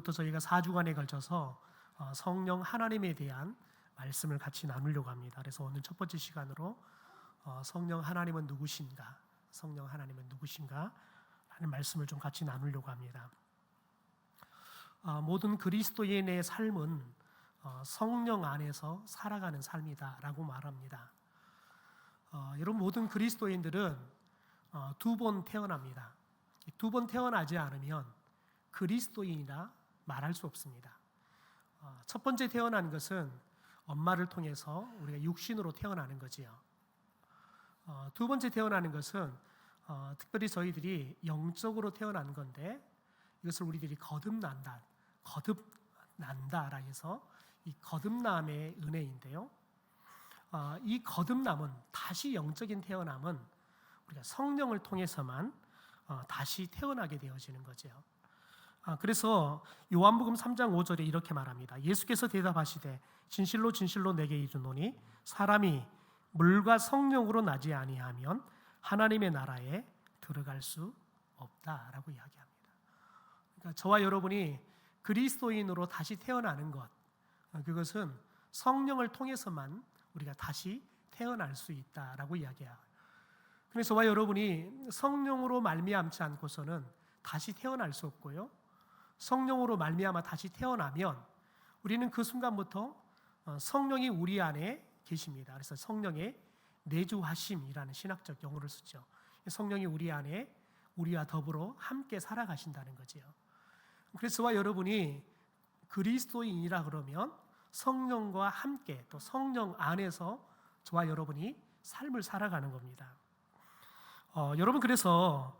오늘부터 저희가 4주간에 걸쳐서 성령 하나님에 대한 말씀을 같이 나누려고 합니다. 그래서 오늘 첫 번째 시간으로 성령 하나님은 누구신가? 성령 하나님은 누구신가? 하는 말씀을 좀 같이 나누려고 합니다. 모든 그리스도인의 삶은 성령 안에서 살아가는 삶이다라고 말합니다. 여러분, 모든 그리스도인들은 두 번 태어납니다. 두 번 태어나지 않으면 그리스도인이라 말할 수 없습니다. 첫 번째 태어난 것은 엄마를 통해서 우리가 육신으로 태어나는 거지요. 두 번째 태어나는 것은 특별히 저희들이 영적으로 태어난 건데, 이것을 우리들이 거듭난다라 해서 이 거듭남의 은혜인데요. 이 거듭남은, 다시 영적인 태어남은 우리가 성령을 통해서만 다시 태어나게 되어지는 거죠. 그래서 요한복음 3장 5절에 이렇게 말합니다. 예수께서 대답하시되 진실로 진실로 내게 이르노니 사람이 물과 성령으로 나지 아니하면 하나님의 나라에 들어갈 수 없다라고 이야기합니다. 그러니까 저와 여러분이 그리스도인으로 다시 태어나는 것, 그것은 성령을 통해서만 우리가 다시 태어날 수 있다라고 이야기해요. 그래서 저와 여러분이 성령으로 말미암지 않고서는 다시 태어날 수 없고요, 성령으로 말미암아 다시 태어나면 우리는 그 순간부터 성령이 우리 안에 계십니다. 그래서 성령의 내주하심이라는 신학적 용어를 쓰죠. 성령이 우리 안에 우리와 더불어 함께 살아가신다는 거지요. 그래서 저와 여러분이 그리스도인이라 그러면 성령과 함께, 또 성령 안에서 저와 여러분이 삶을 살아가는 겁니다. 여러분, 그래서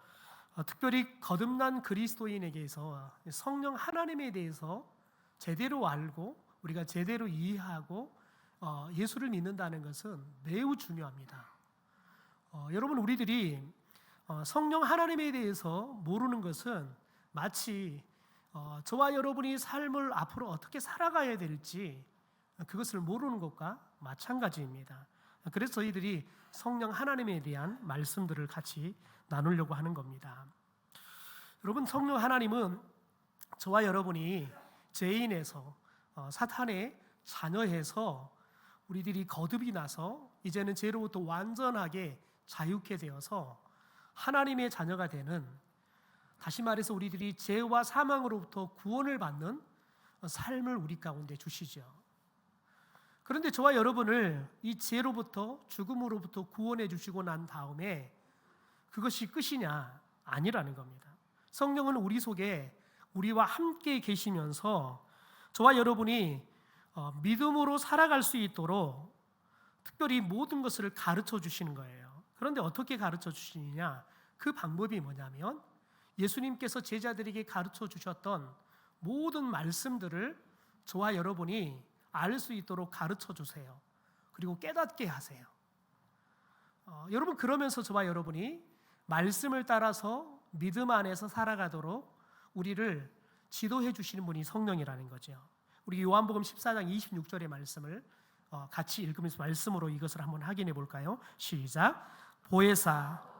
특별히 거듭난 그리스도인에게서 성령 하나님에 대해서 제대로 알고 우리가 제대로 이해하고 예수를 믿는다는 것은 매우 중요합니다. 여러분, 우리들이 성령 하나님에 대해서 모르는 것은 마치 저와 여러분이 삶을 앞으로 어떻게 살아가야 될지 그것을 모르는 것과 마찬가지입니다. 그래서 저희들이 성령 하나님에 대한 말씀들을 같이 나누려고 하는 겁니다. 여러분, 성령 하나님은 저와 여러분이 죄인에서 사탄의 자녀에서 우리들이 거듭이 나서 이제는 죄로부터 완전하게 자유케 되어서 하나님의 자녀가 되는, 다시 말해서 우리들이 죄와 사망으로부터 구원을 받는 삶을 우리 가운데 주시죠. 그런데 저와 여러분을 이 죄로부터, 죽음으로부터 구원해 주시고 난 다음에 그것이 끝이냐? 아니라는 겁니다. 성령은 우리 속에 우리와 함께 계시면서 저와 여러분이 믿음으로 살아갈 수 있도록 특별히 모든 것을 가르쳐 주시는 거예요. 그런데 어떻게 가르쳐 주시느냐? 그 방법이 뭐냐면 예수님께서 제자들에게 가르쳐 주셨던 모든 말씀들을 저와 여러분이 알 수 있도록 가르쳐 주세요. 그리고 깨닫게 하세요. 여러분, 그러면서 저와 여러분이 말씀을 따라서 믿음 안에서 살아가도록 우리를 지도해 주시는 분이 성령이라는 거죠. 우리 요한복음 14장 26절의 말씀을 같이 읽으면서 말씀으로 이것을 한번 확인해 볼까요? 시작. 보혜사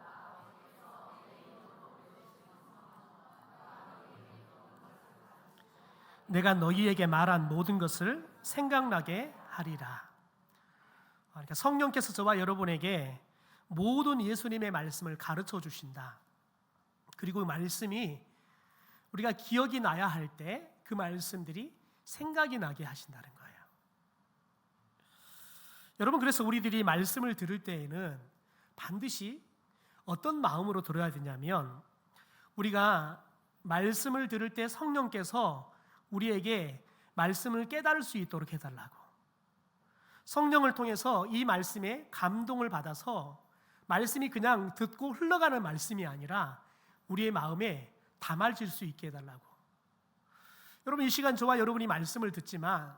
내가 너희에게 말한 모든 것을 생각나게 하리라. 그러니까 성령께서 저와 여러분에게 모든 예수님의 말씀을 가르쳐 주신다. 그리고 그 말씀이 우리가 기억이 나야 할 때 그 말씀들이 생각이 나게 하신다는 거예요. 여러분, 그래서 우리들이 말씀을 들을 때에는 반드시 어떤 마음으로 들어야 되냐면, 우리가 말씀을 들을 때 성령께서 우리에게 말씀을 깨달을 수 있도록 해달라고, 성령을 통해서 이 말씀에 감동을 받아서 말씀이 그냥 듣고 흘러가는 말씀이 아니라 우리의 마음에 담아질 수 있게 해달라고. 여러분, 이 시간 저와 여러분이 말씀을 듣지만,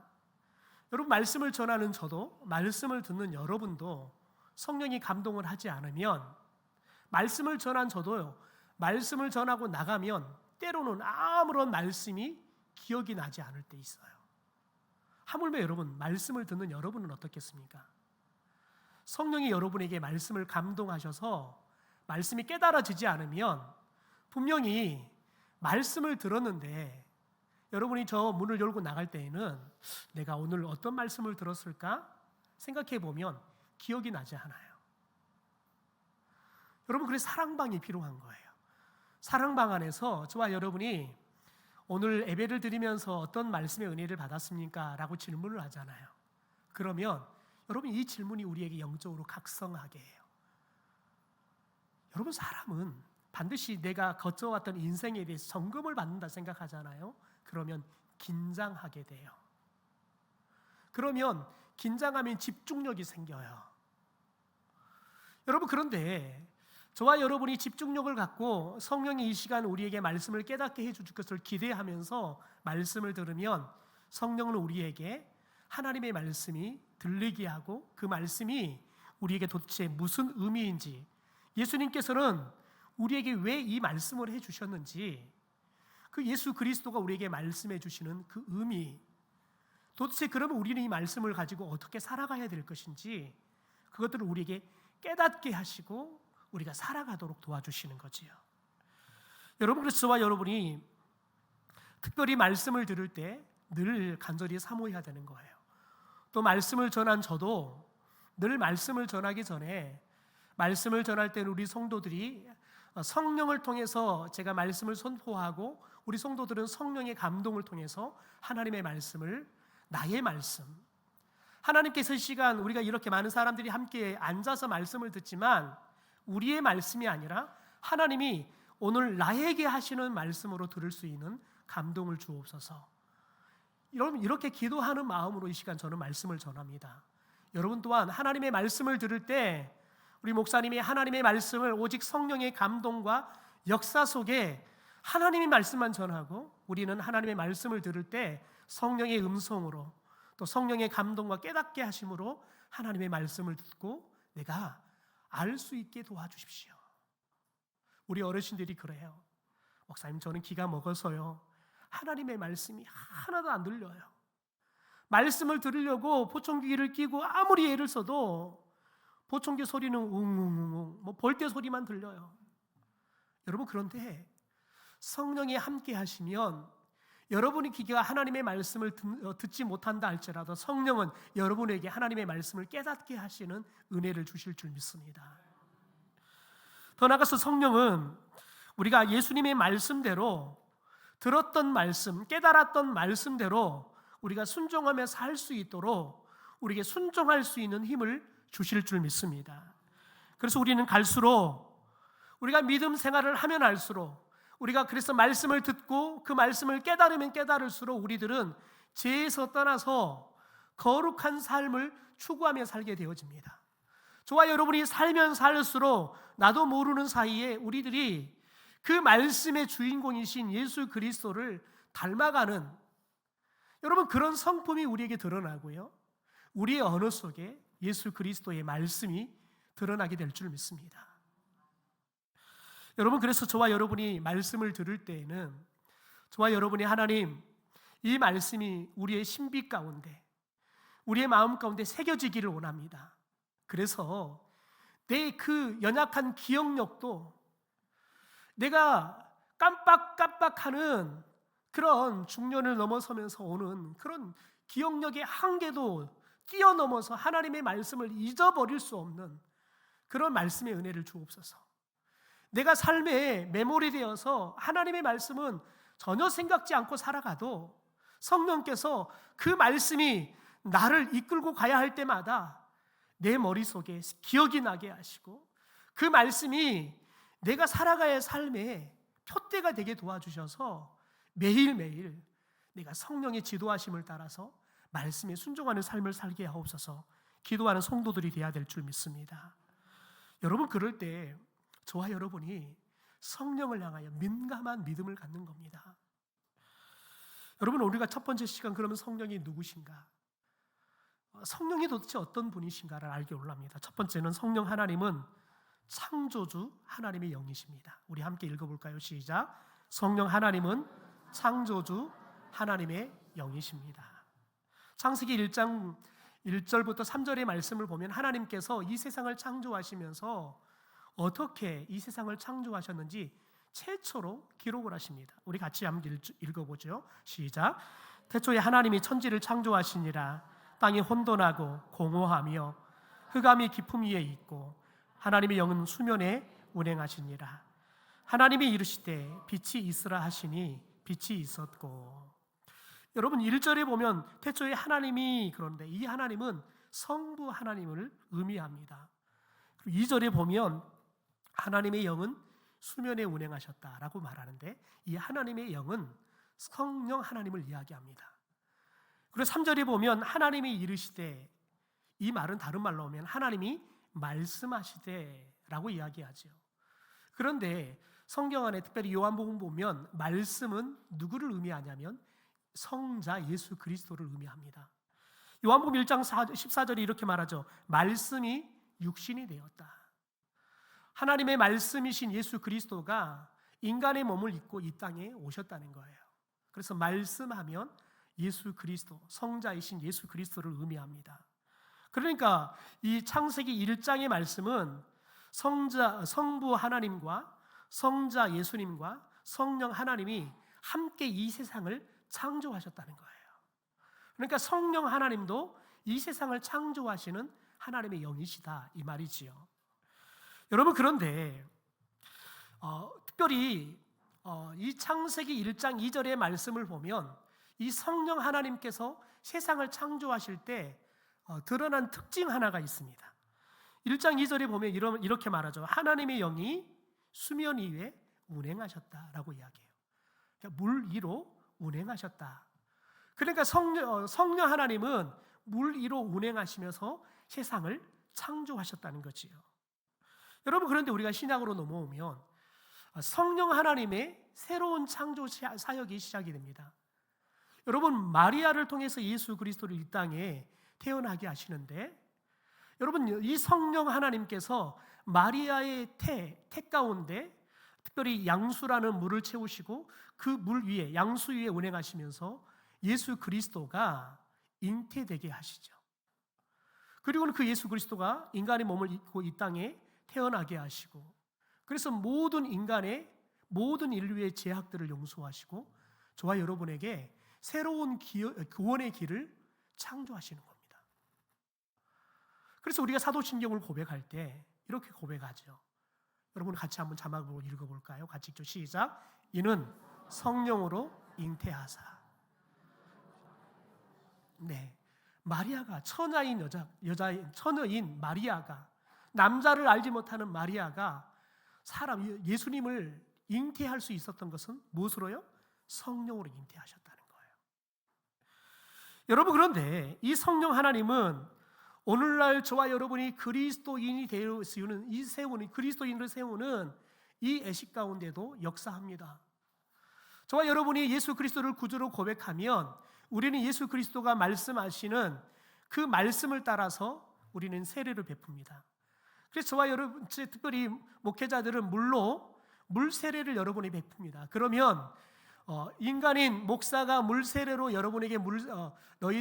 여러분 말씀을 전하는 저도, 말씀을 듣는 여러분도 성령이 감동을 하지 않으면, 말씀을 전한 저도요, 말씀을 전하고 나가면 때로는 아무런 말씀이 기억이 나지 않을 때 있어요. 하물며 여러분, 말씀을 듣는 여러분은 어떻겠습니까? 성령이 여러분에게 말씀을 감동하셔서 말씀이 깨달아지지 않으면 분명히 말씀을 들었는데 여러분이 저 문을 열고 나갈 때에는 내가 오늘 어떤 말씀을 들었을까 생각해 보면 기억이 나지 않아요. 여러분, 그래서 사랑방이 필요한 거예요. 사랑방 안에서 저와 여러분이 오늘 예배를 드리면서 어떤 말씀의 은혜를 받았습니까? 라고 질문을 하잖아요. 그러면 여러분, 이 질문이 우리에게 영적으로 각성하게 해요. 여러분, 사람은 반드시 내가 거쳐왔던 인생에 대해서 점검을 받는다 생각하잖아요. 그러면 긴장하게 돼요. 그러면 긴장하면 집중력이 생겨요. 여러분, 그런데 저와 여러분이 집중력을 갖고 성령이 이 시간 우리에게 말씀을 깨닫게 해줄 것을 기대하면서 말씀을 들으면 성령은 우리에게 하나님의 말씀이 들리게 하고 그 말씀이 우리에게 도대체 무슨 의미인지, 예수님께서는 우리에게 왜 이 말씀을 해주셨는지, 그 예수 그리스도가 우리에게 말씀해 주시는 그 의미, 도대체 그러면 우리는 이 말씀을 가지고 어떻게 살아가야 될 것인지 그것들을 우리에게 깨닫게 하시고 우리가 살아가도록 도와주시는 거지요. 여러분, 그래서 저와 여러분이 특별히 말씀을 들을 때 늘 간절히 사모해야 되는 거예요. 또 말씀을 전한 저도 늘 말씀을 전하기 전에 말씀을 전할 때는 우리 성도들이 성령을 통해서 제가 말씀을 선포하고 우리 성도들은 성령의 감동을 통해서 하나님의 말씀을, 나의 말씀, 하나님께서 이 시간 우리가 이렇게 많은 사람들이 함께 앉아서 말씀을 듣지만 우리의 말씀이 아니라 하나님이 오늘 나에게 하시는 말씀으로 들을 수 있는 감동을 주옵소서. 여러분, 이렇게 기도하는 마음으로 이 시간 저는 말씀을 전합니다. 여러분 또한 하나님의 말씀을 들을 때 우리 목사님이 하나님의 말씀을 오직 성령의 감동과 역사 속에 하나님의 말씀만 전하고 우리는 하나님의 말씀을 들을 때 성령의 음성으로 또 성령의 감동과 깨닫게 하심으로 하나님의 말씀을 듣고 내가 알 수 있게 도와주십시오. 우리 어르신들이 그래요. 목사님, 저는 기가 먹어서요 하나님의 말씀이 하나도 안 들려요. 말씀을 들으려고 보청기를 끼고 아무리 애를 써도 보청기 소리는 웅웅웅, 벌떼 소리만 들려요. 여러분, 그런데 성령이 함께 하시면 여러분의 귀가 하나님의 말씀을 듣지 못한다 할지라도 성령은 여러분에게 하나님의 말씀을 깨닫게 하시는 은혜를 주실 줄 믿습니다. 더 나아가서 성령은 우리가 예수님의 말씀대로 들었던 말씀, 깨달았던 말씀대로 우리가 순종하며 살 수 있도록 우리에게 순종할 수 있는 힘을 주실 줄 믿습니다. 그래서 우리는 갈수록 우리가 믿음 생활을 하면 할수록 우리가 그래서 말씀을 듣고 그 말씀을 깨달으면 깨달을수록 우리들은 죄에서 떠나서 거룩한 삶을 추구하며 살게 되어집니다. 저와 여러분이 살면 살수록 나도 모르는 사이에 우리들이 그 말씀의 주인공이신 예수 그리스도를 닮아가는, 여러분, 그런 성품이 우리에게 드러나고요, 우리의 언어 속에 예수 그리스도의 말씀이 드러나게 될 줄 믿습니다. 여러분, 그래서 저와 여러분이 말씀을 들을 때에는 저와 여러분이 하나님, 이 말씀이 우리의 신비 가운데 우리의 마음 가운데 새겨지기를 원합니다. 그래서 내 그 연약한 기억력도 내가 깜빡깜빡하는 그런 중년을 넘어서면서 오는 그런 기억력의 한계도 뛰어넘어서 하나님의 말씀을 잊어버릴 수 없는 그런 말씀의 은혜를 주옵소서. 내가 삶에 메모리되어서 하나님의 말씀은 전혀 생각지 않고 살아가도 성령께서 그 말씀이 나를 이끌고 가야 할 때마다 내 머릿속에 기억이 나게 하시고 그 말씀이 내가 살아가야 할 삶의 표대가 되게 도와주셔서 매일매일 내가 성령의 지도하심을 따라서 말씀에 순종하는 삶을 살게 하옵소서. 기도하는 성도들이 되어야 될 줄 믿습니다. 여러분, 그럴 때 저와 여러분이 성령을 향하여 민감한 믿음을 갖는 겁니다. 여러분, 우리가 첫 번째 시간 그러면 성령이 누구신가? 성령이 도대체 어떤 분이신가를 알게 올랍니다. 첫 번째는 성령 하나님은 창조주 하나님의 영이십니다. 우리 함께 읽어볼까요? 시작. 성령 하나님은 창조주 하나님의 영이십니다. 창세기 1장 1절부터 3절의 말씀을 보면 하나님께서 이 세상을 창조하시면서 어떻게 이 세상을 창조하셨는지 최초로 기록을 하십니다. 우리 같이 한번 읽어보죠. 시작. 태초에 하나님이 천지를 창조하시니라. 땅이 혼돈하고 공허하며 흑암이 깊음 위에 있고 하나님의 영은 수면에 운행하시니라. 하나님이 이르시되 빛이 있으라 하시니 빛이 있었고. 여러분 1절에 보면 태초에 하나님이, 그런데 이 하나님은 성부 하나님을 의미합니다. 2절에 보면 하나님의 영은 수면에 운행하셨다라고 말하는데, 이 하나님의 영은 성령 하나님을 이야기합니다. 그리고 3절에 보면 하나님이 이르시되, 이 말은 다른 말로 하면 하나님이 말씀하시되라고 이야기하죠. 그런데 성경 안에 특별히 요한복음 보면 말씀은 누구를 의미하냐면 성자 예수 그리스도를 의미합니다. 요한복음 1장 14절에 이렇게 말하죠. 말씀이 육신이 되었다. 하나님의 말씀이신 예수 그리스도가 인간의 몸을 입고 이 땅에 오셨다는 거예요. 그래서 말씀하면 예수 그리스도, 성자이신 예수 그리스도를 의미합니다. 그러니까 이 창세기 1장의 말씀은 성부 하나님과 성자 예수님과 성령 하나님이 함께 이 세상을 창조하셨다는 거예요. 그러니까 성령 하나님도 이 세상을 창조하시는 하나님의 영이시다, 이 말이지요. 여러분, 그런데 특별히 이 창세기 1장 2절의 말씀을 보면 이 성령 하나님께서 세상을 창조하실 때 드러난 특징 하나가 있습니다. 1장 2절에 보면 이렇게 말하죠. 하나님의 영이 수면 위에 운행하셨다라고 이야기해요. 그러니까 물 위로 운행하셨다. 그러니까 성령 하나님은 물 위로 운행하시면서 세상을 창조하셨다는 거지요. 여러분, 그런데 우리가 신약으로 넘어오면 성령 하나님의 새로운 창조 사역이 시작이 됩니다. 여러분, 마리아를 통해서 예수 그리스도를 이 땅에 태어나게 하시는데, 여러분, 이 성령 하나님께서 마리아의 태 가운데 특별히 양수라는 물을 채우시고 그 물 위에, 양수 위에 운행하시면서 예수 그리스도가 잉태되게 하시죠. 그리고는 그 예수 그리스도가 인간의 몸을 입고 이 땅에 태어나게 하시고, 그래서 모든 인류의 죄악들을 용서하시고 저와 여러분에게 새로운 구원의 길을 창조하시는 겁니다. 그래서 우리가 사도신경을 고백할 때 이렇게 고백하죠. 여러분, 같이 한번 자막으로 읽어볼까요? 같이 읽죠. 시작. 이는 성령으로 잉태하사. 네, 마리아가 처녀인 처녀인 마리아가, 남자를 알지 못하는 마리아가 예수님을 잉태할 수 있었던 것은 무엇으로요? 성령으로 잉태하셨다는 거예요. 여러분, 그런데 이 성령 하나님은 오늘날 저와 여러분이 그리스도인이 되어 그리스도인을 세우는 이 애식 가운데도 역사합니다. 저와 여러분이 예수 그리스도를 구주로 고백하면 우리는 예수 그리스도가 말씀하시는 그 말씀을 따라서 우리는 세례를 베풉니다. 그래서 저와 여러분, 특별히 목회자들은 물 세례를 여러분이 베풉니다. 그러면 인간인 목사가 물 세례로 여러분에게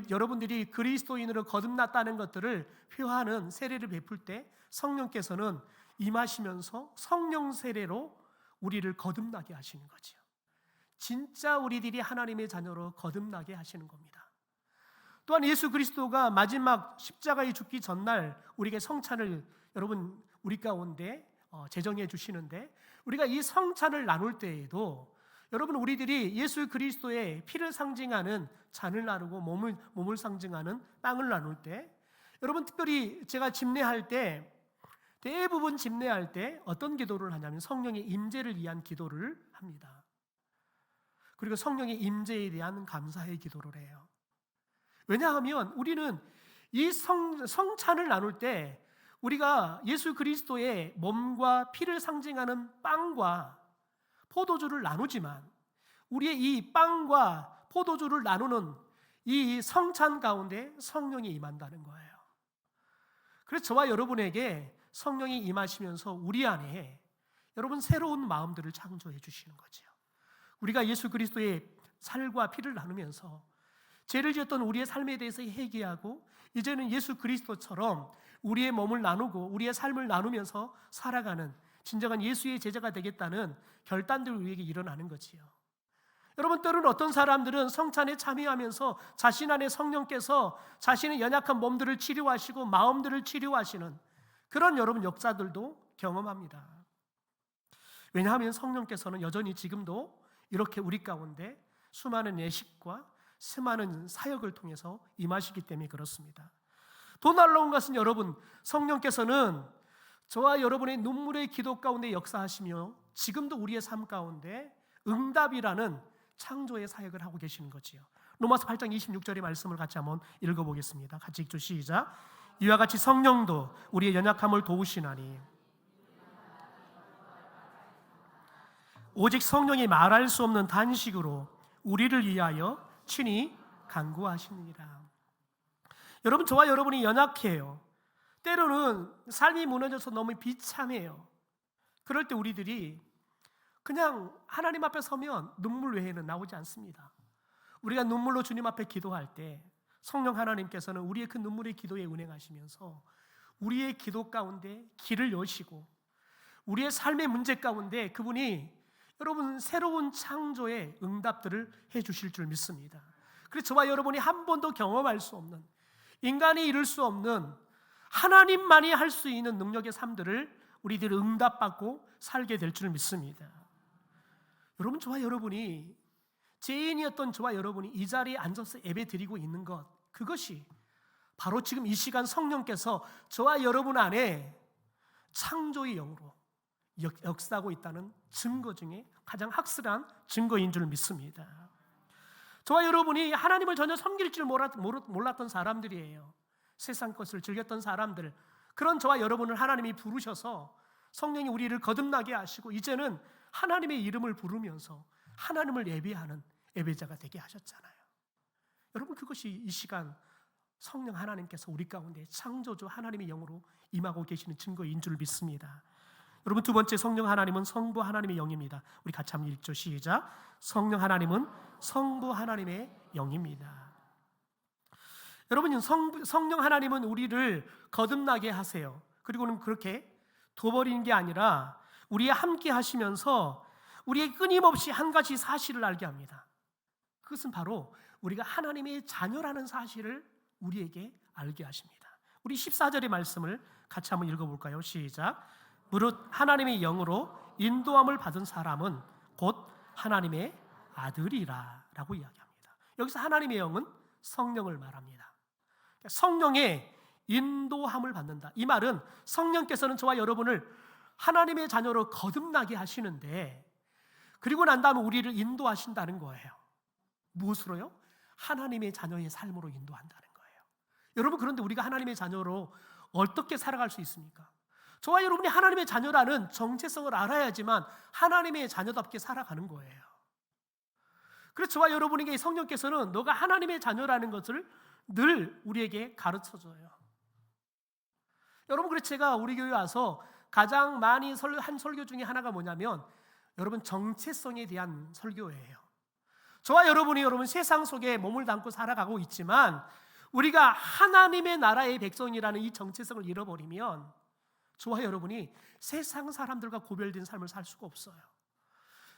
여러분들이 그리스도인으로 거듭났다는 것들을 표하는 세례를 베풀 때 성령께서는 임하시면서 성령 세례로 우리를 거듭나게 하시는 거죠. 진짜 우리들이 하나님의 자녀로 거듭나게 하시는 겁니다. 또한 예수 그리스도가 마지막 십자가에 죽기 전날 우리에게 성찬을 여러분 우리 가운데 제정해 주시는데, 우리가 이 성찬을 나눌 때에도 여러분, 우리들이 예수 그리스도의 피를 상징하는 잔을 나누고 몸을 상징하는 빵을 나눌 때, 여러분, 특별히 제가 집례할 때 대부분 집례할 때 어떤 기도를 하냐면 성령의 임재를 위한 기도를 합니다. 그리고 성령의 임재에 대한 감사의 기도를 해요. 왜냐하면 우리는 이 성찬을 나눌 때 우리가 예수 그리스도의 몸과 피를 상징하는 빵과 포도주를 나누지만 우리의 이 빵과 포도주를 나누는 이 성찬 가운데 성령이 임한다는 거예요. 그래서 저와 여러분에게 성령이 임하시면서 우리 안에 여러분 새로운 마음들을 창조해 주시는 거죠. 우리가 예수 그리스도의 살과 피를 나누면서 죄를 지었던 우리의 삶에 대해서 회개하고 이제는 예수 그리스도처럼 우리의 몸을 나누고 우리의 삶을 나누면서 살아가는 진정한 예수의 제자가 되겠다는 결단들 우리에게 일어나는 거지요. 여러분, 때로는 어떤 사람들은 성찬에 참여하면서 자신 안에 성령께서 자신의 연약한 몸들을 치료하시고 마음들을 치료하시는 그런 여러분 역사들도 경험합니다. 왜냐하면 성령께서는 여전히 지금도 이렇게 우리 가운데 수많은 예식과 수많은 사역을 통해서 임하시기 때문에 그렇습니다. 더 놀라운 것은 여러분, 성령께서는 저와 여러분의 눈물의 기도 가운데 역사하시며 지금도 우리의 삶 가운데 응답이라는 창조의 사역을 하고 계시는 거지요. 로마서 8장 26절의 말씀을 같이 한번 읽어보겠습니다. 같이 읽죠. 시작. 이와 같이 성령도 우리의 연약함을 도우시나니 오직 성령이 말할 수 없는 단식으로 우리를 위하여 친히 간구하시느니라. 여러분, 저와 여러분이 연약해요. 때로는 삶이 무너져서 너무 비참해요. 그럴 때 우리들이 그냥 하나님 앞에 서면 눈물 외에는 나오지 않습니다. 우리가 눈물로 주님 앞에 기도할 때 성령 하나님께서는 우리의 그 눈물의 기도에 운행하시면서 우리의 기도 가운데 길을 여시고 우리의 삶의 문제 가운데 그분이 여러분 새로운 창조의 응답들을 해주실 줄 믿습니다. 그래서 저와 여러분이 한 번도 경험할 수 없는, 인간이 이룰 수 없는, 하나님만이 할 수 있는 능력의 삶들을 우리들이 응답받고 살게 될 줄 믿습니다. 여러분, 저와 여러분이 죄인이었던 저와 여러분이 이 자리에 앉아서 예배 드리고 있는 것, 그것이 바로 지금 이 시간 성령께서 저와 여러분 안에 창조의 영으로 역사하고 있다는 증거 중에 가장 확실한 증거인 줄 믿습니다. 저와 여러분이 하나님을 전혀 섬길 줄 몰랐던 사람들이에요. 세상 것을 즐겼던 사람들, 그런 저와 여러분을 하나님이 부르셔서 성령이 우리를 거듭나게 하시고 이제는 하나님의 이름을 부르면서 하나님을 예배하는 예배자가 되게 하셨잖아요. 여러분, 그것이 이 시간 성령 하나님께서 우리 가운데 창조주 하나님의 영으로 임하고 계시는 증거인 줄 믿습니다. 여러분, 두 번째, 성령 하나님은 성부 하나님의 영입니다. 우리 같이 한번 읽죠. 시작. 성령 하나님은 성부 하나님의 영입니다. 여러분, 성령 하나님은 우리를 거듭나게 하세요. 그리고는 그렇게 둬버리는 게 아니라 우리와 함께 하시면서 우리에게 끊임없이 한 가지 사실을 알게 합니다. 그것은 바로 우리가 하나님의 자녀라는 사실을 우리에게 알게 하십니다. 우리 14절의 말씀을 같이 한번 읽어볼까요? 시작. 무릇 하나님의 영으로 인도함을 받은 사람은 곧 하나님의 아들이라 라고 이야기합니다. 여기서 하나님의 영은 성령을 말합니다. 성령의 인도함을 받는다. 이 말은 성령께서는 저와 여러분을 하나님의 자녀로 거듭나게 하시는데, 그리고 난 다음에 우리를 인도하신다는 거예요. 무엇으로요? 하나님의 자녀의 삶으로 인도한다는 거예요. 여러분, 그런데 우리가 하나님의 자녀로 어떻게 살아갈 수 있습니까? 저와 여러분이 하나님의 자녀라는 정체성을 알아야지만 하나님의 자녀답게 살아가는 거예요. 그래서 저와 여러분에게 성령께서는 너가 하나님의 자녀라는 것을 늘 우리에게 가르쳐줘요. 여러분, 그래서 제가 우리 교회 와서 가장 많이 한 설교 중에 하나가 뭐냐면 여러분, 정체성에 대한 설교예요. 저와 여러분이 여러분 세상 속에 몸을 담고 살아가고 있지만 우리가 하나님의 나라의 백성이라는 이 정체성을 잃어버리면 저와 여러분이 세상 사람들과 고별된 삶을 살 수가 없어요.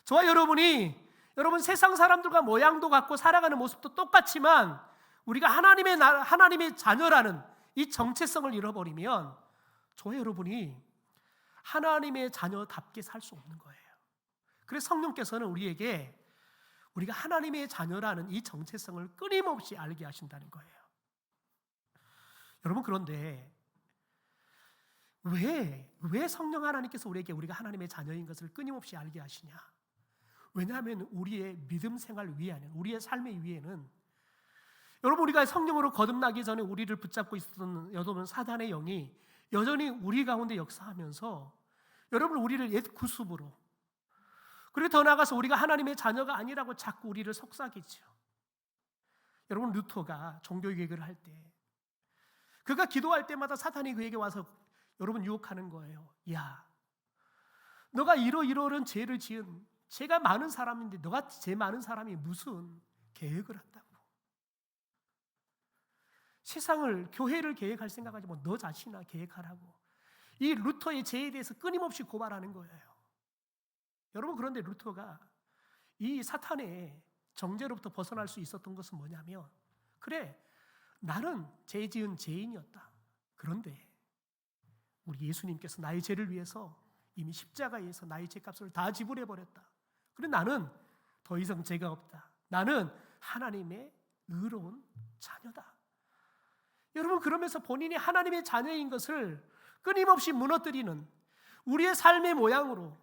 저와 여러분이 여러분 세상 사람들과 모양도 같고 살아가는 모습도 똑같지만 우리가 하나님의 자녀라는 이 정체성을 잃어버리면 저와 여러분이 하나님의 자녀답게 살 수 없는 거예요. 그래서 성령께서는 우리에게 우리가 하나님의 자녀라는 이 정체성을 끊임없이 알게 하신다는 거예요. 여러분, 그런데 왜 성령 하나님께서 우리가 하나님의 자녀인 것을 끊임없이 알게 하시냐? 왜냐하면 우리의 믿음 생활 위에는, 우리의 삶의 위에는 여러분, 우리가 성령으로 거듭나기 전에 우리를 붙잡고 있었던 여러분 사단의 영이 여전히 우리 가운데 역사하면서 여러분 우리를 옛 구습으로, 그리고 더 나아가서 우리가 하나님의 자녀가 아니라고 자꾸 우리를 속삭이죠. 여러분, 루터가 종교개혁을 할 때 그가 기도할 때마다 사탄이 그에게 와서 여러분 유혹하는 거예요. 야, 너가 이러이러한 죄를 지은 죄가 많은 사람인데 너가 죄 많은 사람이 무슨 계획을 한다고? 세상을, 교회를 계획할 생각하지 뭐 너 자신이나 계획하라고. 이 루터의 죄에 대해서 끊임없이 고발하는 거예요. 여러분, 그런데 루터가 이 사탄의 정죄로부터 벗어날 수 있었던 것은 뭐냐면, 그래, 나는 죄 지은 죄인이었다. 그런데 우리 예수님께서 나의 죄를 위해서 이미 십자가에서 나의 죄값을 다 지불해버렸다. 그래, 나는 더 이상 죄가 없다. 나는 하나님의 의로운 자녀다. 여러분, 그러면서 본인이 하나님의 자녀인 것을 끊임없이 무너뜨리는 우리의 삶의 모양으로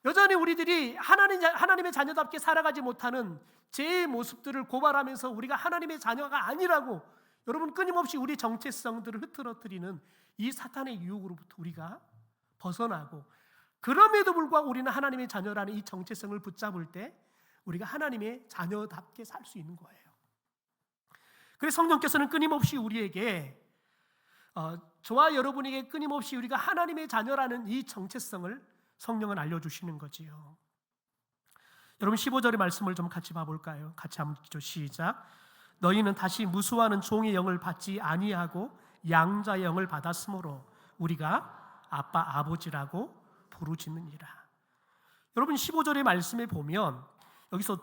여전히 우리들이 하나님의 자녀답게 살아가지 못하는 죄의 모습들을 고발하면서 우리가 하나님의 자녀가 아니라고 여러분 끊임없이 우리 정체성들을 흐트러뜨리는 이 사탄의 유혹으로부터 우리가 벗어나고, 그럼에도 불구하고 우리는 하나님의 자녀라는 이 정체성을 붙잡을 때 우리가 하나님의 자녀답게 살 수 있는 거예요. 그래서 성령께서는 끊임없이 우리에게 저와 여러분에게 끊임없이 우리가 하나님의 자녀라는 이 정체성을 성령은 알려주시는 거지요. 여러분 15절의 말씀을 좀 같이 봐볼까요? 같이 한번 읽죠. 시작. 너희는 다시 무수하는 종의 영을 받지 아니하고 양자의 영을 받았으므로 우리가 아빠 아버지라고 부르짖느니라. 여러분 15절의 말씀에 보면 여기서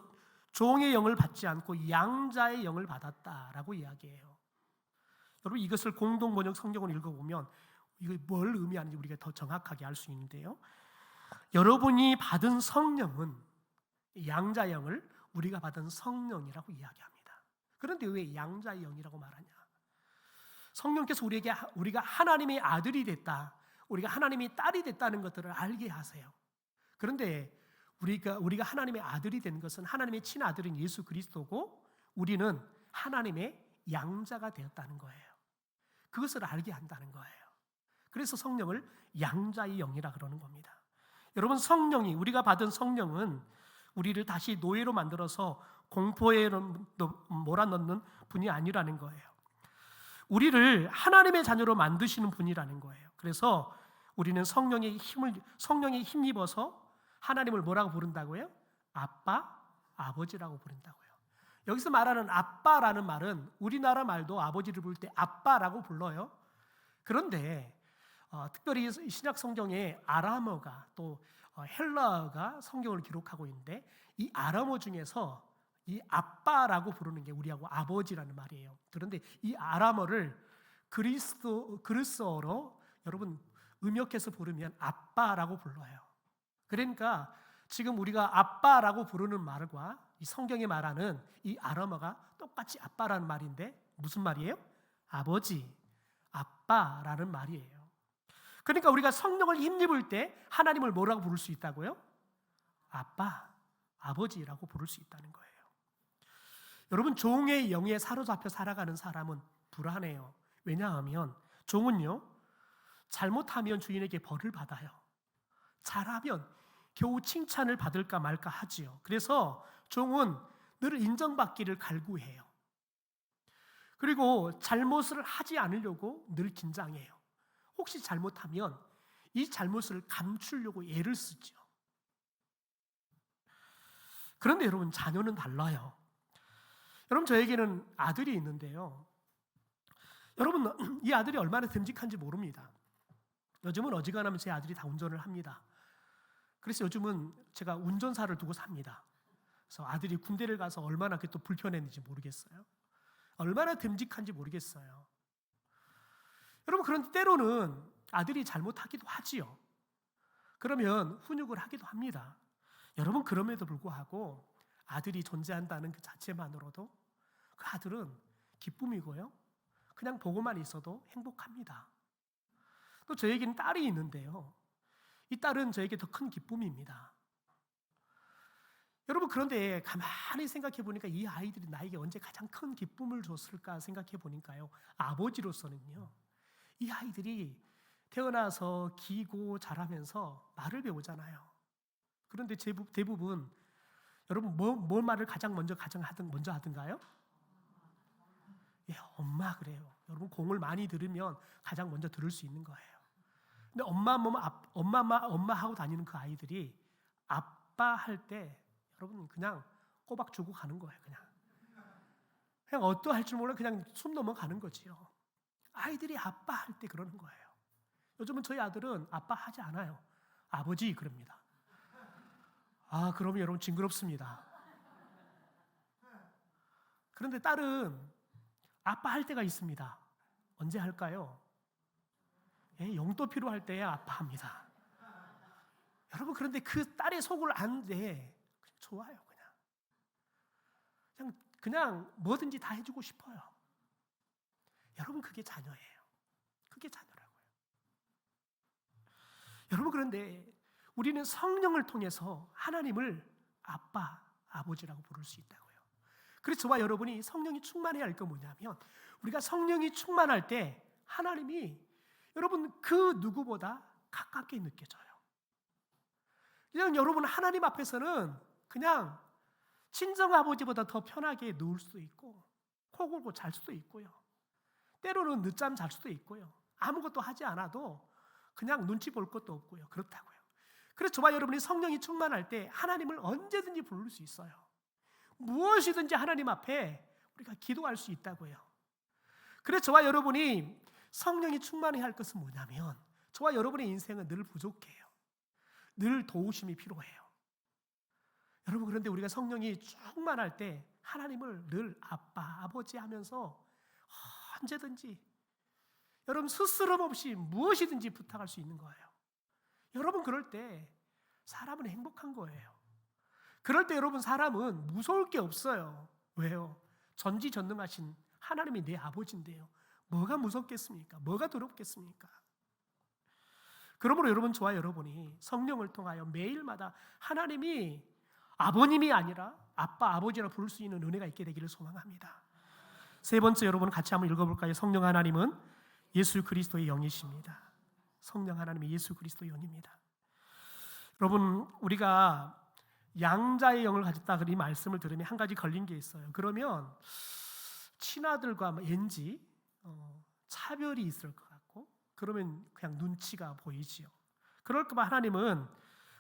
종의 영을 받지 않고 양자의 영을 받았다라고 이야기해요. 여러분 이것을 공동 번역 성경을 읽어보면 이게 뭘 의미하는지 우리가 더 정확하게 알 수 있는데요. 여러분이 받은 성령은 양자의 영을 우리가 받은 성령이라고 이야기합니다. 그런데 왜 양자의 영이라고 말하냐? 성령께서 우리에게 우리가 하나님의 아들이 됐다, 우리가 하나님의 딸이 됐다는 것들을 알게 하세요. 그런데 우리가 하나님의 아들이 된 것은 하나님의 친아들인 예수 그리스도고, 우리는 하나님의 양자가 되었다는 거예요. 그것을 알게 한다는 거예요. 그래서 성령을 양자의 영이라 그러는 겁니다. 여러분 성령이, 우리가 받은 성령은 우리를 다시 노예로 만들어서 공포에 몰아넣는 분이 아니라는 거예요. 우리를 하나님의 자녀로 만드시는 분이라는 거예요. 그래서 우리는 성령에 힘입어서 하나님을 뭐라고 부른다고요? 아빠, 아버지라고 부른다고요. 여기서 말하는 아빠라는 말은 우리나라 말도 아버지를 부를 때 아빠라고 불러요. 그런데 특별히 신약 성경에 아람어가 또 헬라어가 성경을 기록하고 있는데, 이 아람어 중에서 이 아빠라고 부르는 게 우리하고 아버지라는 말이에요. 그런데 이 아람어를 그리스어로 여러분 음역해서 부르면 아빠라고 불러요. 그러니까 지금 우리가 아빠라고 부르는 말과 이 성경이 말하는 이 아람어가 똑같이 아빠라는 말인데 무슨 말이에요? 아버지, 아빠라는 말이에요. 그러니까 우리가 성령을 힘입을 때 하나님을 뭐라고 부를 수 있다고요? 아빠, 아버지라고 부를 수 있다는 거예요. 여러분 종의 영에 사로잡혀 살아가는 사람은 불안해요. 왜냐하면 종은요, 잘못하면 주인에게 벌을 받아요. 잘하면 겨우 칭찬을 받을까 말까 하지요. 그래서 종은 늘 인정받기를 갈구해요. 그리고 잘못을 하지 않으려고 늘 긴장해요. 혹시 잘못하면 이 잘못을 감추려고 애를 쓰죠. 그런데 여러분 자녀는 달라요. 여러분 저에게는 아들이 있는데요, 여러분 이 아들이 얼마나 듬직한지 모릅니다. 요즘은 어지간하면 제 아들이 다 운전을 합니다. 그래서 요즘은 제가 운전사를 두고 삽니다. 그래서 아들이 군대를 가서 얼마나 그게 또 불편했는지 모르겠어요. 얼마나 듬직한지 모르겠어요. 여러분 그런데 때로는 아들이 잘못하기도 하지요. 그러면 훈육을 하기도 합니다. 여러분 그럼에도 불구하고 아들이 존재한다는 그 자체만으로도 그 아들은 기쁨이고요, 그냥 보고만 있어도 행복합니다. 또 저에게는 딸이 있는데요, 이 딸은 저에게 더 큰 기쁨입니다. 여러분 그런데 가만히 생각해 보니까 이 아이들이 나에게 언제 가장 큰 기쁨을 줬을까 생각해 보니까요, 아버지로서는요, 이 아이들이 태어나서 기고 자라면서 말을 배우잖아요. 그런데 대부분 여러분 뭘 말을 가장 먼저 하든가요? 예, 엄마 그래요. 여러분 공을 많이 들으면 가장 먼저 들을 수 있는 거예요. 근데 엄마 하고 다니는 그 아이들이 아빠 할 때 여러분 그냥 꼬박 주고 가는 거예요. 그냥 어떠할 줄 몰라 그냥 숨 넘어가는 거지요. 아이들이 아빠 할 때 그러는 거예요. 요즘은 저희 아들은 아빠 하지 않아요. 아버지 그럽니다. 그러면 여러분 징그럽습니다. 그런데 딸은 아빠 할 때가 있습니다. 언제 할까요? 용돈 필요할 때에 아빠 합니다. 여러분, 그런데 그 딸의 속을 아는데 좋아요. 그냥 뭐든지 다 해주고 싶어요. 여러분, 그게 자녀예요. 그게 자녀라고요. 여러분, 그런데 우리는 성령을 통해서 하나님을 아빠, 아버지라고 부를 수 있다고요. 그래서 저와 여러분이 성령이 충만해야 할 거 뭐냐면, 우리가 성령이 충만할 때 하나님이 여러분 그 누구보다 가깝게 느껴져요. 그냥 여러분 하나님 앞에서는 그냥 친정아버지보다 더 편하게 누울 수도 있고, 코 골고 잘 수도 있고요, 때로는 늦잠 잘 수도 있고요, 아무것도 하지 않아도 그냥 눈치 볼 것도 없고요. 그렇다고요. 그래서 저와 여러분이 성령이 충만할 때 하나님을 언제든지 부를 수 있어요. 무엇이든지 하나님 앞에 우리가 기도할 수 있다고요. 그래서 저와 여러분이 성령이 충만해야 할 것은 뭐냐면, 저와 여러분의 인생은 늘 부족해요. 늘 도우심이 필요해요. 여러분, 그런데 우리가 성령이 충만할 때 하나님을 늘 아빠, 아버지 하면서 언제든지 여러분 스스럼 없이 무엇이든지 부탁할 수 있는 거예요. 여러분, 그럴 때 사람은 행복한 거예요. 그럴 때 여러분 사람은 무서울 게 없어요. 왜요? 전지전능하신 하나님이 내 아버지인데요. 뭐가 무섭겠습니까? 뭐가 두렵겠습니까? 그러므로 여러분, 저와 여러분이 성령을 통하여 매일마다 하나님이 아버님이 아니라 아빠, 아버지라 부를 수 있는 은혜가 있게 되기를 소망합니다. 세 번째, 여러분 같이 한번 읽어볼까요? 성령 하나님은 예수 그리스도의 영이십니다. 성령 하나님이 예수 그리스도의 영입니다. 여러분, 우리가 양자의 영을 가졌다 이 말씀을 들으면 한 가지 걸린 게 있어요. 그러면 친아들과 왠지 차별이 있을 것 같고, 그러면 그냥 눈치가 보이지요. 그럴까 봐 하나님은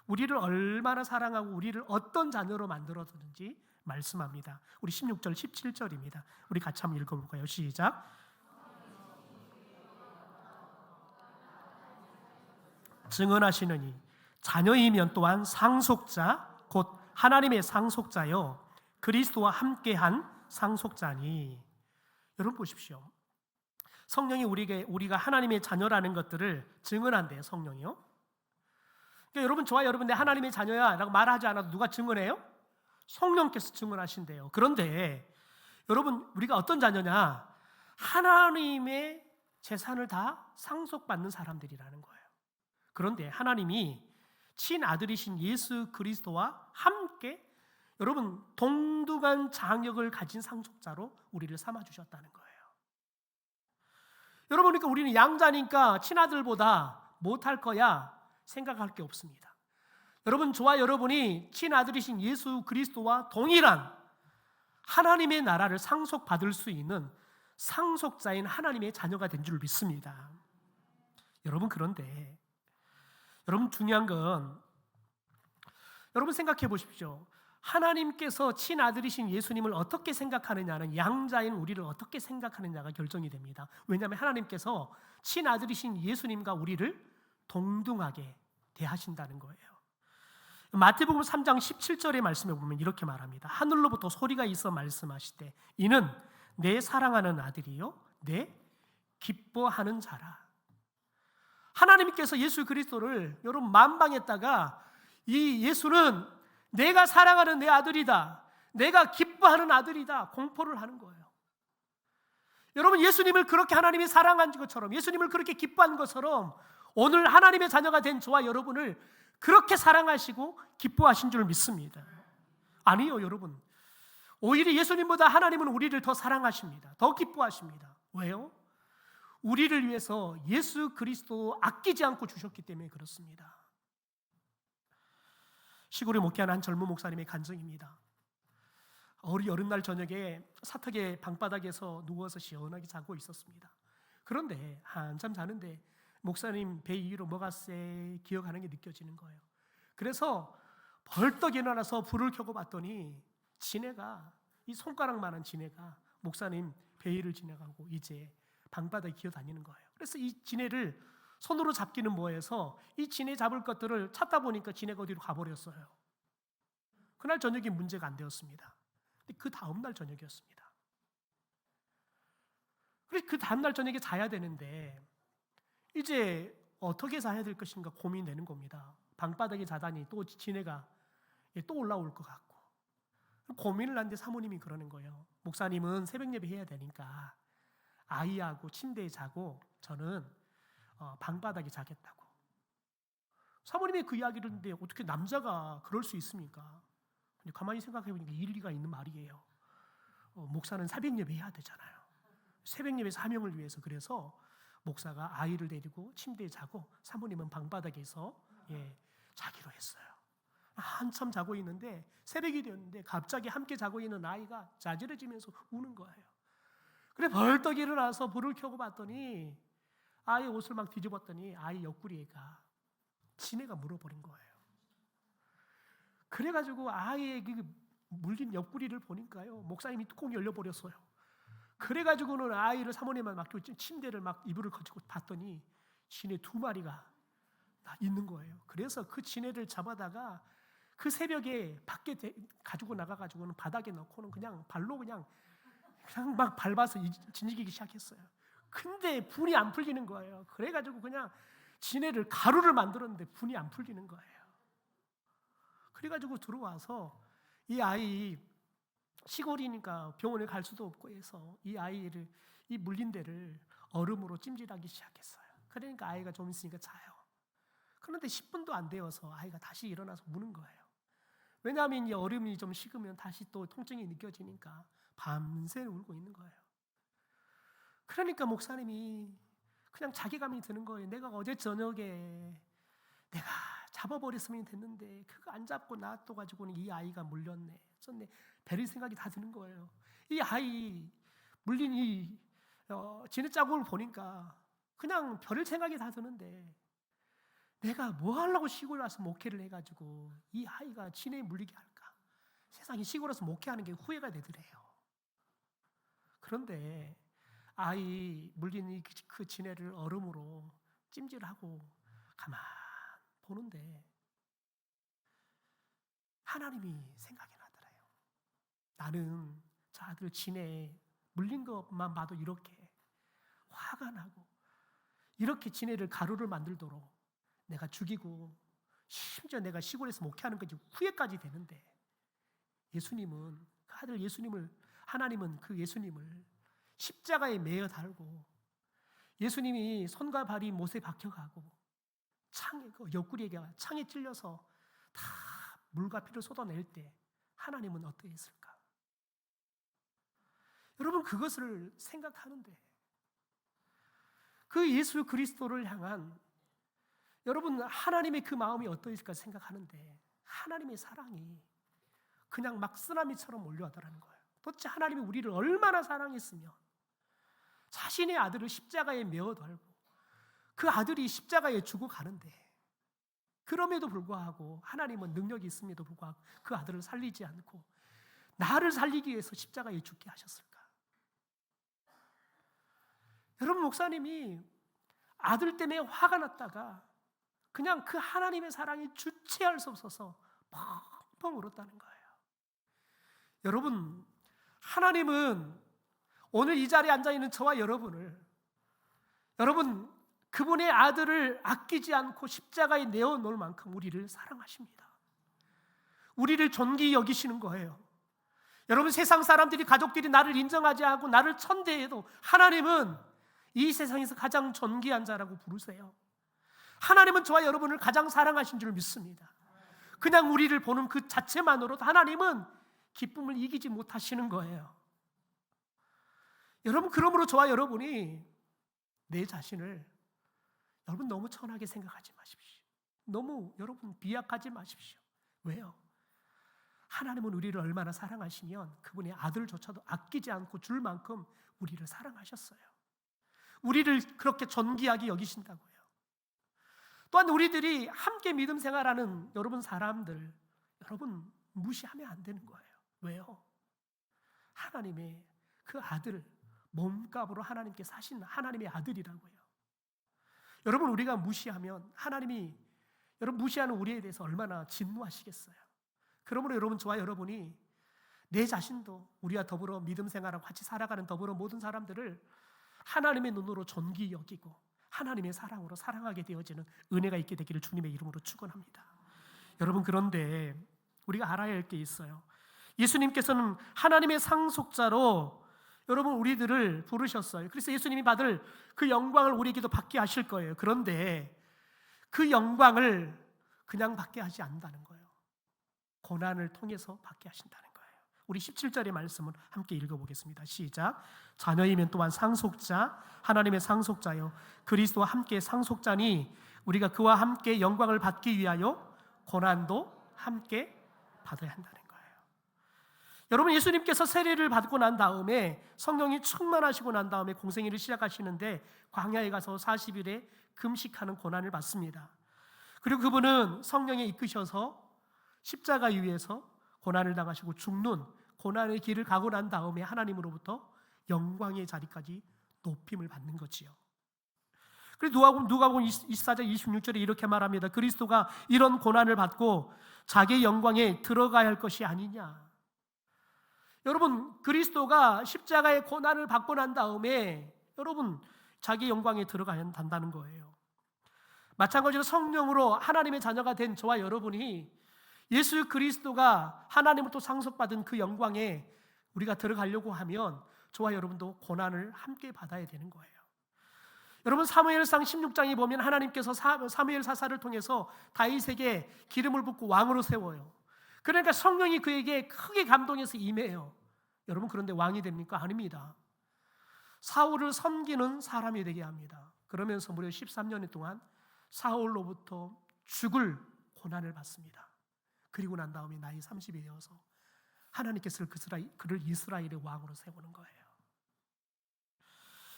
우리를 얼마나 사랑하고 우리를 어떤 자녀로 만들어두는지 말씀합니다. 우리 16절, 17절입니다. 우리 같이 한번 읽어볼까요? 시작. 증언하시느니 자녀이면 또한 상속자 곧 하나님의 상속자요 그리스도와 함께한 상속자니. 여러분 보십시오. 성령이 우리가 하나님의 자녀라는 것들을 증언한대요. 성령이요. 그러니까 여러분, 저와 여러분 내 하나님의 자녀야 라고 말하지 않아도 누가 증언해요? 성령께서 증언하신대요. 그런데 여러분, 우리가 어떤 자녀냐? 하나님의 재산을 다 상속받는 사람들이라는 거예요. 그런데 하나님이 친아들이신 예수 그리스도와 함께 여러분 동등한 장역을 가진 상속자로 우리를 삼아주셨다는 거예요. 여러분, 그러니까 우리는 양자니까 친아들보다 못할 거야 생각할 게 없습니다. 여러분, 저와 여러분이 친아들이신 예수 그리스도와 동일한 하나님의 나라를 상속받을 수 있는 상속자인 하나님의 자녀가 된 줄 믿습니다. 여러분, 그런데 여러분, 중요한 건 여러분 생각해 보십시오. 하나님께서 친아들이신 예수님을 어떻게 생각하느냐는 양자인 우리를 어떻게 생각하느냐가 결정이 됩니다. 왜냐하면 하나님께서 친아들이신 예수님과 우리를 동등하게 대하신다는 거예요. 마태복음 3장 17절의 말씀에 보면 이렇게 말합니다. 하늘로부터 소리가 있어 말씀하시되 이는 내 사랑하는 아들이요 내 기뻐하는 자라. 하나님께서 예수 그리스도를 여러분 만방했다가 이 예수는 내가 사랑하는 내 아들이다, 내가 기뻐하는 아들이다 공포를 하는 거예요. 여러분, 예수님을 그렇게 하나님이 사랑한 것처럼, 예수님을 그렇게 기뻐한 것처럼 오늘 하나님의 자녀가 된 저와 여러분을 그렇게 사랑하시고 기뻐하신 줄 믿습니다. 아니요, 여러분. 오히려 예수님보다 하나님은 우리를 더 사랑하십니다. 더 기뻐하십니다. 왜요? 우리를 위해서 예수 그리스도 아끼지 않고 주셨기 때문에 그렇습니다. 시골에 목회하는 한 젊은 목사님의 간증입니다. 여름날 저녁에 사택의 방바닥에서 누워서 시원하게 자고 있었습니다. 그런데 한참 자는데 목사님 배 위로 뭐가 쎄 기어가는 게 느껴지는 거예요. 그래서 벌떡 일어나서 불을 켜고 봤더니 지네가, 이 손가락만한 지네가 목사님 배 위를 지나가고 이제 방바닥에 기어다니는 거예요. 그래서 이 지네를 손으로 잡기는 뭐해서 이 지네 잡을 것들을 찾다 보니까 지네가 어디로 가버렸어요. 그날 저녁이 문제가 안 되었습니다. 근데 그 다음날 저녁이었습니다. 그래서 그 다음날 저녁에 자야 되는데 이제 어떻게 자야 될 것인가 고민되는 겁니다. 방바닥에 자다니 또 지네가 또 올라올 것 같고 고민을 하는데 사모님이 그러는 거예요. 목사님은 새벽 예배 해야 되니까 아이하고 침대에 자고 저는 방바닥에 자겠다고. 사모님이 그 이야기를 했는데 어떻게 남자가 그럴 수 있습니까? 근데 가만히 생각해 보니까 일리가 있는 말이에요. 목사는 새벽 예배 해야 되잖아요. 새벽 예배 사명을 위해서 그래서 목사가 아이를 데리고 침대에 자고 사모님은 방바닥에서 자기로 했어요. 한참 자고 있는데 새벽이 되었는데 갑자기 함께 자고 있는 아이가 자지러지면서 우는 거예요. 그래 벌떡 일어나서 불을 켜고 봤더니 아이 옷을 막 뒤집었더니 아이 옆구리가 지네가 물어버린 거예요. 그래가지고 아이의 그 물린 옆구리를 보니까요 목사님이 뚜껑이 열려버렸어요. 그래가지고는 아이를 사모님만 맡기고 침대를 막 이불을 거치고 봤더니 지네 2마리가 있는 거예요. 그래서 그 지네를 잡아다가 그 새벽에 밖에 가지고 나가가지고는 바닥에 넣고는 그냥 발로 그냥 막 밟아서 진지기기 시작했어요. 근데 분이 안 풀리는 거예요. 그래가지고 그냥 지네를 가루를 만들었는데 분이 안 풀리는 거예요. 그래가지고 들어와서 이 아이 시골이니까 병원에 갈 수도 없고 해서 이 아이를 이 물린 데를 얼음으로 찜질하기 시작했어요. 그러니까 아이가 좀 있으니까 자요. 그런데 10분도 안 되어서 아이가 다시 일어나서 우는 거예요. 왜냐하면 이 얼음이 좀 식으면 다시 또 통증이 느껴지니까 밤새 울고 있는 거예요. 그러니까 목사님이 그냥 자괴감이 드는 거예요. 내가 어제 저녁에 내가 잡아버렸으면 됐는데 그거 안 잡고 놔둬가지고는 이 아이가 물렸네. 썼네. 베릴 생각이 다 드는 거예요. 이 아이 물린 이 지네 자국을 보니까 그냥 별일 생각이 다 드는데 내가 뭐 하려고 시골 와서 목회를 해가지고 이 아이가 지네에 물리게 할까? 세상에 시골 와서 목회하는 게 후회가 되더래요. 그런데 아이 물린 그 지네를 얼음으로 찜질하고 가만 보는데 하나님이 생각이 나더래요. 나는 저 아들 지네 물린 것만 봐도 이렇게 화가 나고 이렇게 지네를 가루를 만들도록 내가 죽이고 심지어 내가 시골에서 목회하는 것이 후회까지 되는데 예수님은 그 아들 예수님을 하나님은 그 예수님을 십자가에 매어 달고 예수님이 손과 발이 못에 박혀가고 창에 옆구리에 창에 찔려서 다 물과 피를 쏟아낼 때 하나님은 어떠했을까? 여러분 그것을 생각하는데 그 예수 그리스도를 향한 여러분 하나님의 그 마음이 어떠했을까 생각하는데 하나님의 사랑이 그냥 막 쓰나미처럼 몰려오더라는 거예요. 도대체 하나님이 우리를 얼마나 사랑했으면 자신의 아들을 십자가에 메어 달고 그 아들이 십자가에 죽어가는데 그럼에도 불구하고 하나님은 능력이 있음에도 불구하고 그 아들을 살리지 않고 나를 살리기 위해서 십자가에 죽게 하셨을까? 여러분 목사님이 아들 때문에 화가 났다가 그냥 그 하나님의 사랑이 주체할 수 없어서 펑펑 울었다는 거예요. 여러분 하나님은 오늘 이 자리에 앉아있는 저와 여러분을 여러분 그분의 아들을 아끼지 않고 십자가에 내어놓을 만큼 우리를 사랑하십니다. 우리를 존귀히 여기시는 거예요. 여러분 세상 사람들이 가족들이 나를 인정하지 않고 나를 천대해도 하나님은 이 세상에서 가장 존귀한 자라고 부르세요. 하나님은 저와 여러분을 가장 사랑하신 줄 믿습니다. 그냥 우리를 보는 그 자체만으로도 하나님은 기쁨을 이기지 못하시는 거예요. 여러분 그러므로 저와 여러분이 내 자신을 여러분 너무 천하게 생각하지 마십시오. 너무 여러분 비약하지 마십시오. 왜요? 하나님은 우리를 얼마나 사랑하시면 그분의 아들조차도 아끼지 않고 줄 만큼 우리를 사랑하셨어요. 우리를 그렇게 존귀하게 여기신다고요. 또한 우리들이 함께 믿음 생활하는 여러분 사람들 여러분 무시하면 안 되는 거예요. 왜요? 하나님의 그 아들 몸값으로 하나님께 사신 하나님의 아들이라고요. 여러분, 우리가 무시하면 하나님이 여러분 무시하는 우리에 대해서 얼마나 진노하시겠어요. 그러므로 여러분, 저와 여러분이 내 자신도 우리와 더불어 믿음 생활하고 같이 살아가는 더불어 모든 사람들을 하나님의 눈으로 존귀히 여기고 하나님의 사랑으로 사랑하게 되어지는 은혜가 있게 되기를 주님의 이름으로 축원합니다. 여러분, 그런데 우리가 알아야 할 게 있어요. 예수님께서는 하나님의 상속자로 여러분 우리들을 부르셨어요. 그래서 예수님이 받을 그 영광을 우리에게도 받게 하실 거예요. 그런데 그 영광을 그냥 받게 하지 않는다는 거예요. 고난을 통해서 받게 하신다는 거예요. 우리 17절의 말씀을 함께 읽어보겠습니다. 시작. 자녀이면 또한 상속자, 하나님의 상속자요 그리스도와 함께 상속자니 우리가 그와 함께 영광을 받기 위하여 고난도 함께 받아야 한다는 거예요. 여러분, 예수님께서 세례를 받고 난 다음에 성령이 충만하시고 난 다음에 공생애를 시작하시는데 광야에 가서 40일에 금식하는 고난을 받습니다. 그리고 그분은 성령에 이끄셔서 십자가 위에서 고난을 당하시고 죽는 고난의 길을 가고 난 다음에 하나님으로부터 영광의 자리까지 높임을 받는 거지요. 그리고 누가복음 24장 26절에 이렇게 말합니다. 그리스도가 이런 고난을 받고 자기의 영광에 들어가야 할 것이 아니냐. 여러분, 그리스도가 십자가의 고난을 받고 난 다음에 여러분 자기 영광에 들어가야 한다는 거예요. 마찬가지로 성령으로 하나님의 자녀가 된 저와 여러분이 예수 그리스도가 하나님으로부터 상속받은 그 영광에 우리가 들어가려고 하면 저와 여러분도 고난을 함께 받아야 되는 거예요. 여러분, 사무엘상 16장에 보면 하나님께서 사무엘 사사를 통해서 다윗에게 기름을 붓고 왕으로 세워요. 그러니까 성령이 그에게 크게 감동해서 임해요. 여러분, 그런데 왕이 됩니까? 아닙니다. 사울을 섬기는 사람이 되게 합니다. 그러면서 무려 13년 동안 사울로부터 죽을 고난을 받습니다. 그리고 난 다음에 나이 30이 되어서 하나님께서 그를 이스라엘의 왕으로 세우는 거예요.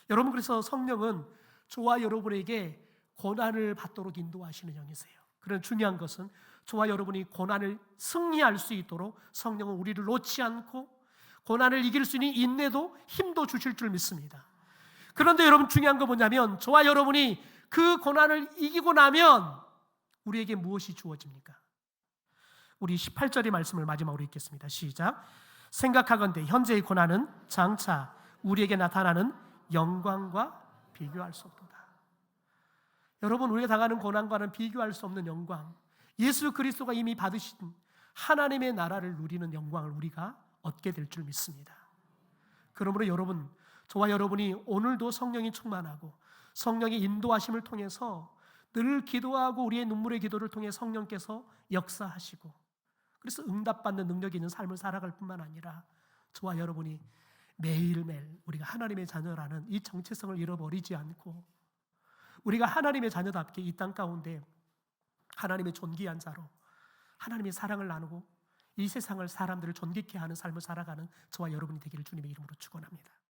여러분, 그래서 성령은 저와 여러분에게 고난을 받도록 인도하시는 영이세요. 그런 중요한 것은 저와 여러분이 고난을 승리할 수 있도록 성령은 우리를 놓지 않고 고난을 이길 수 있는 인내도 힘도 주실 줄 믿습니다. 그런데 여러분, 중요한 거 뭐냐면 저와 여러분이 그 고난을 이기고 나면 우리에게 무엇이 주어집니까? 우리 18절의 말씀을 마지막으로 읽겠습니다. 시작. 생각하건대 현재의 고난은 장차 우리에게 나타나는 영광과 비교할 수 없도다. 여러분, 우리가 당하는 고난과는 비교할 수 없는 영광, 예수 그리스도가 이미 받으신 하나님의 나라를 누리는 영광을 우리가 얻게 될 줄 믿습니다. 그러므로 여러분, 저와 여러분이 오늘도 성령이 충만하고 성령의 인도하심을 통해서 늘 기도하고 우리의 눈물의 기도를 통해 성령께서 역사하시고 그래서 응답받는 능력이 있는 삶을 살아갈 뿐만 아니라 저와 여러분이 매일매일 우리가 하나님의 자녀라는 이 정체성을 잃어버리지 않고 우리가 하나님의 자녀답게 이 땅 가운데 하나님의 존귀한 자로 하나님의 사랑을 나누고 이 세상을 사람들을 존귀케 하는 삶을 살아가는 저와 여러분이 되기를 주님의 이름으로 축원합니다.